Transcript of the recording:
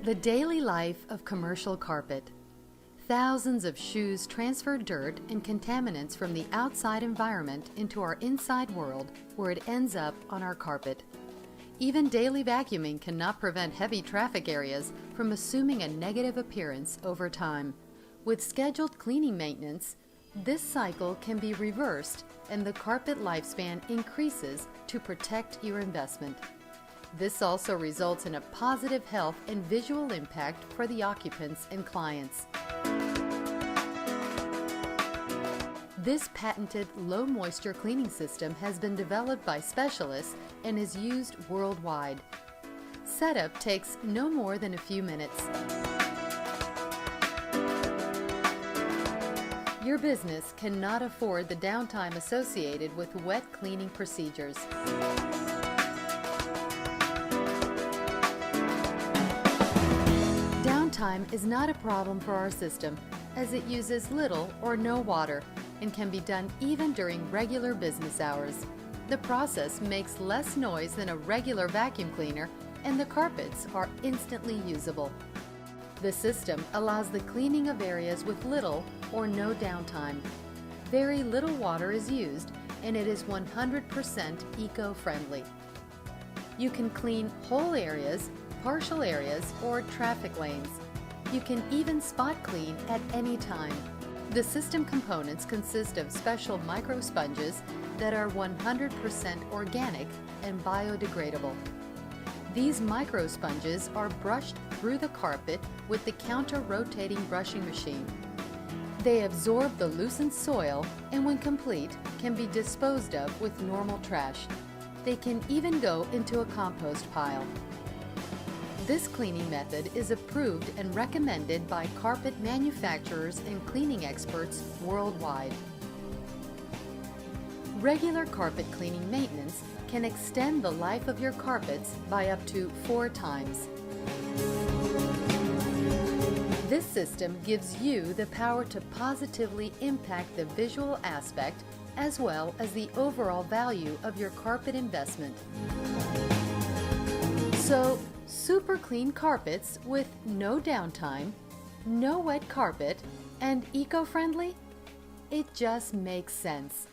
The daily life of commercial carpet. Thousands of shoes transfer dirt and contaminants from the outside environment into our inside world where it ends up on our carpet. Even daily vacuuming cannot prevent heavy traffic areas from assuming a negative appearance over time. With scheduled cleaning maintenance, this cycle can be reversed and the carpet lifespan increases to protect your investment. This also results in a positive health and visual impact for the occupants and clients. This patented low-moisture cleaning system has been developed by specialists and is used worldwide. Setup takes no more than a few minutes. Your business cannot afford the downtime associated with wet cleaning procedures. Downtime is not a problem for our system, as it uses little or no water and can be done even during regular business hours. The process makes less noise than a regular vacuum cleaner, and the carpets are instantly usable. The system allows the cleaning of areas with little or no downtime. Very little water is used, and it is 100% eco-friendly. You can clean whole areas, partial areas, or traffic lanes. You can even spot clean at any time. The system components consist of special micro sponges that are 100% organic and biodegradable. These micro sponges are brushed through the carpet with the counter-rotating brushing machine. They absorb the loosened soil and when complete can be disposed of with normal trash. They can even go into a compost pile. This cleaning method is approved and recommended by carpet manufacturers and cleaning experts worldwide. Regular carpet cleaning maintenance can extend the life of your carpets by up to 4 times. This system gives you the power to positively impact the visual aspect as well as the overall value of your carpet investment. So, super clean carpets with no downtime, no wet carpet, and eco-friendly? It just makes sense.